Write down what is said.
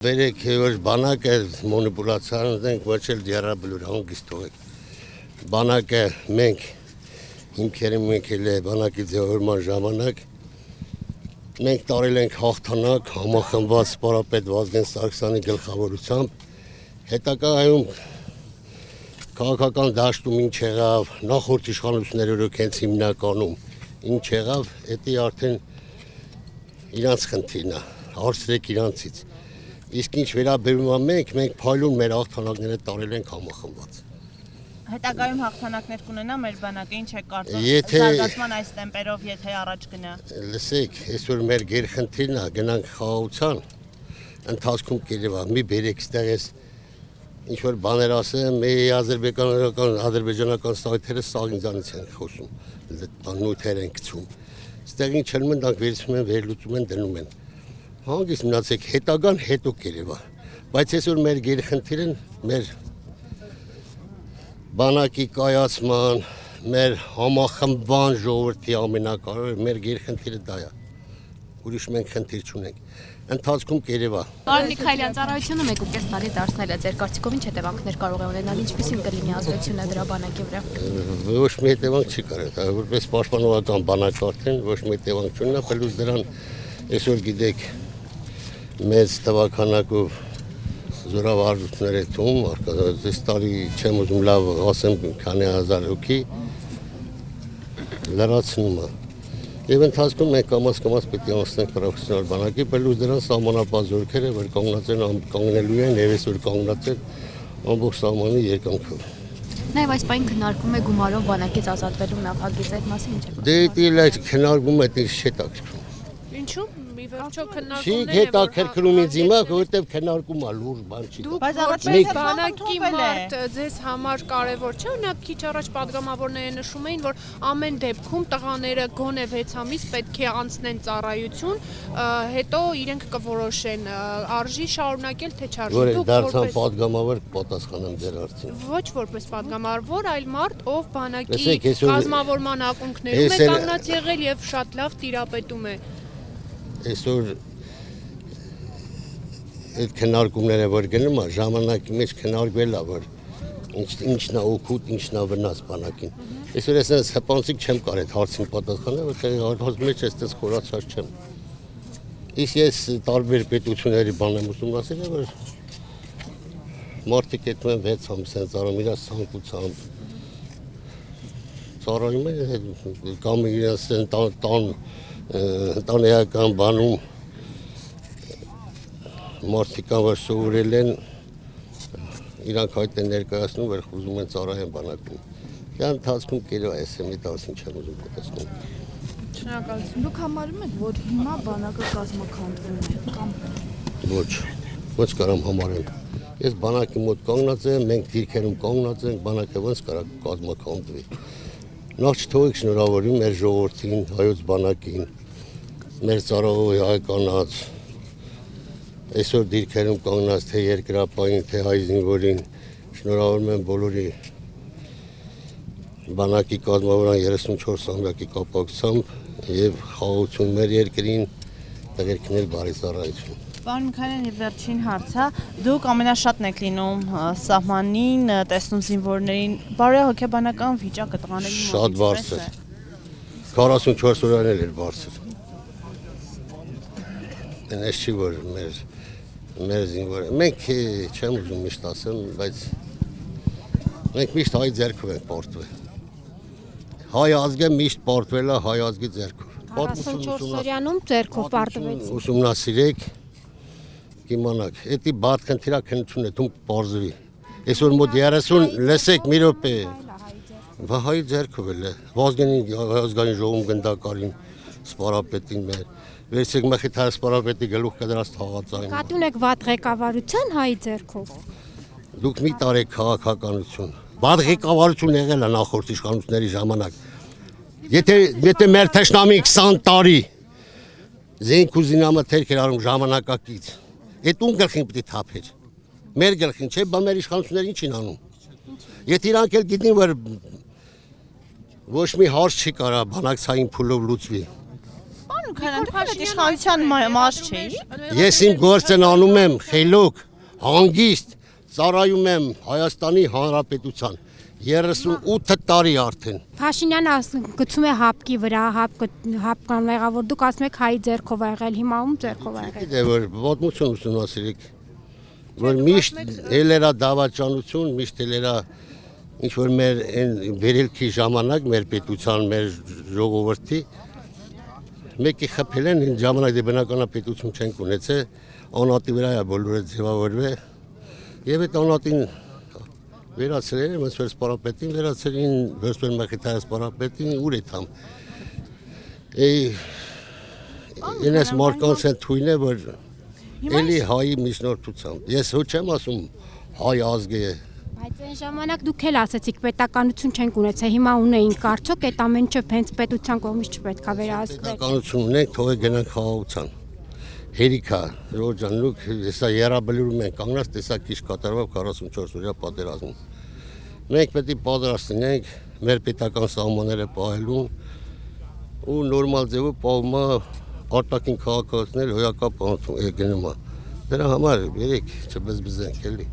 Բերեք որ բանակը մոնիպուլյացիան ենք ոչ էլ դիարաբլուր հանգիստ թողեք։ Բանակը մենք հիմքերի մենք էլ բանակի ձևավորման ժամանակ մենք տարել ենք հաղթանակ համախմբված սպորապետ Վազգեն Սարգսյանի գլխավորությամբ հետագայում քաղաքական դաշտում ինչ եղավ նախորդ իշխանությունների օրոք հենց հիմնականում ինչ եղավ դա արդեն իրանց խնդիրն է հարցրեք իրանցից իսկ ինչ վերաբերում է մենք փայլուն մեր հաղթանակները տարել ենք համախմբված Հետագայում հաղթանակներ կունենա մեր բանակը ինչ է կարծում զարգացման այս տեմպերով եթե առաջ գնա Լսեք այսօր մեր գերխնդիրն է գնանք խաղաղության ընթացքում կերևա մի բերեք ստեղ էս ինչ որ բաներ ասեմ մի ադրբեջանական սայթերը սաղ ինձանից են խոսում նույթեր են գցում ստեղ ինչ ելնում են դրանք վերցնում են վերլուծում են դնում են հանգիստ մնացեք հետագան հետո կերևա բայց այսօր մեր գերխնդիրը մեր բանակի կայացման մեր համախմբման ժողովրդի ամենակարևորը մեր գերխնդիրը դա է ուրիշ մենք խնդիր չունենք ընթացքում կերևա Պարոն Միքայելյան ծառայությունը 1.5 տարի դարձել է ձեր կարծիքով ինչ հետևանքներ կարող է ունենալ ինչպիսին կլինի ազդեցությունը դրա բանակի վրա ոչ մի հետևանք չի կարող որպես պաշտպանողական բանակ արդեն ոչ մի հետևանք չունենա պլյուս դրան այսօր գիտեք մեծ տվականակով զորավարժություններ է թվում այս տարի չեմ ուզում լավ ասեմ քանի հազար հոգի լրացնում է եւ ընթացքում մենք կամաց պետք է անցնենք պրոֆեսիոնալ բանակի պլյուս դրան սահմանապահ զորքերը որ կանգնած են կանգնելու են եւ այսօր կանգնած են ամբողջ սահմանի երկայնքով Նաև այս պայն քննարկում է գումարով բանակից ազատվելու նախագիծ այդ մասին ինչ է Դե քննարկում է դեր շետակրում Ինչու՞ մի վերջո Չի հետաքրքրում ինձ հիմա, որովհետև քննարկումը լուրջ բան չի։ Բայց առաջին բանակի մարդ ձեզ համար կարևոր չէ, օրինակ քիչ առաջ падգամավորները նշում էին, որ ամեն դեպքում տղաները գոնե 6 ամիս պետք է անցնեն ծառայություն, հետո իրենք կորոշեն արժի շարունակել թե չարժի։ Որ դարձան падգամավոր կպատասխանեմ ձեր հարցին։ Ոչ որպես падգամավոր, այլ մարդ, ով բանակի կազմավորման ակունքներում է կանգնած եղել եւ շատ լավ տիրապետում է։ Այսօր այդ քննարկումները որ գնում է ժամանակի մեջ քննարկվել է որ ինչն է օգուտ, ինչն է վնաս բանակին։ Այսօր ես հպանցիկ չեմ կարող այդ հարցին պատասխանել, որտեղ հարցի մեջ էստես խորացած չեմ։ Իսկ ես տարբեր պետությունների բան եմ ուսումնասիրել, որ մարդիկ այդում են 6 ամիս են ծառայում իրաց ցանկությամբ։ Ծառայում են կամ իրաց ընտանեկան բանում մարդիկ որ սովորել են իրանք այդ են ներկայացնում որ ուզում են ծառայեն բանակում դա ընթացքում կերո այս մի տասին չեմ ուզում պատասխանել Շնորհակալություն Դուք համարում եք որ հիմա բանակը կազմաքանդվում է կամ ոչ կարամ համարեմ ես բանակի մոտ կանգնած եմ մենք դիրքերում կանգնած ենք բանակը ոնց կարա կազմաքանդվի նախ չթողեք շնորհավորում մեր ժողովրդին հայոց բանակին մեր ծառայողի հայկանաց այսօր դիրքերում կանգնած թե երկրապահին թե հայ զինվորին շնորհավորում եմ բոլորի բանակի կազմավորման 34-ամյակի կապակցությամբ եւ խաղաղություն մեր երկրին տղերքներ բարի ծառայություն Պարոն Միքայելյան եւ վերջին հարցը դուք ամենաշատն եք լինում սահմանին տեսնում զինվորներին բարոյահոգեբանական վիճակը տղաների մոտ շատ բարձր 44 օրան էլ բարձր Այս չի որ մեր զինվորը մենք չեմ ուզում միշտ ասեմ բայց մենք միշտ հայ ձեռքով ենք պարտվել հայ ազգը միշտ պարտվել է հայ ազգի ձեռքով 44 օրյանում ձեռքով պարտվեցին ուսումնասիրեք կիմանաք էդի բադ խնդիրա քննություն է դու բարձվի այսօր մոտ 30 լսեք մի րոպե հայ ձեռքով էլ է Վազգենի ազգային ժողովում գնդակարին սպարապետին մեր Վերցեք մխիթար սպարապետի գլուխ կդրած թաղածային Կատուն եք վատ ղեկավարության հայի ձեռքով Դուք մի տարեք քաղաքականություն Վատ ղեկավարություն եղել է նախորդ իշխանությունների ժամանակ Եթե մեր թշնամին 20 տարի զենք ու զինամթերք էր արում ժամանակակից Այդ ում գլխին պիտի թափեր Մեր գլխին չէ, բա մեր իշխանությունները ինչ են անում Եթե իրանք էլ գիտնին որ ոչ մի հարց չի կարա բանակցային փուլով լուծվի քանան իշխանության մաս չէի։ Ես իմ գործն անում եմ խելոք, հանգիստ, ծառայում եմ Հայաստանի Հանրապետության 38 տարի արդեն։ Փաշինյանը գցում է հապկի վրա, հապ կամ եղավոր դուք ասում եք հայի ձեռքով ա եղել, հիմա ում ձեռքով ա եղել։ Դե որ ոտմություն ուսումնասիրեք, որ միշտ ելերա դավաճանություն, միշտ ելերա ինչ որ մեր այն վերելքի ժամանակ մեր պետության, մեր ժողովրդի մեկի խփել են այն ժամանակ դե բնականապետություն չենք ունեցել, անատի վրա է բոլորը ձևավորվել եւ այդ անատին վերացրել են ոնց որ սպարապետին վերացրին, ոնց որ մակետարը սպարապետին ուր է թամ։ Ինես մարկանց են թույն է որ էլի հայի միջնորդությամբ։ Ես ոչ եմ ասում հայ ազգ է։ Բայց այն ժամանակ դուք էլ ասացիք պետականություն չենք ունեցել, հիմա ունեինք, արդյոք այդ ամեն ինչը հենց պետության կողմից չպետք է վերահսկվի։ Պետականություն ունենք, թող է գնանք խաղաղության։ Հերիքա, Ժորժան, լուք, հեսա երաբլուրում են կանգնած, տեսա քիչ կատարվավ 44 օրյա պատերազմում։ Մենք պետք է պատրաստ լինենք մեր պետական սահմանները պահելու ու նորմալ ձևով պահում արտաքին քաղաքացիներ հոյակապ գնում է։ Դրա համար երեք չբզբզենք էլի։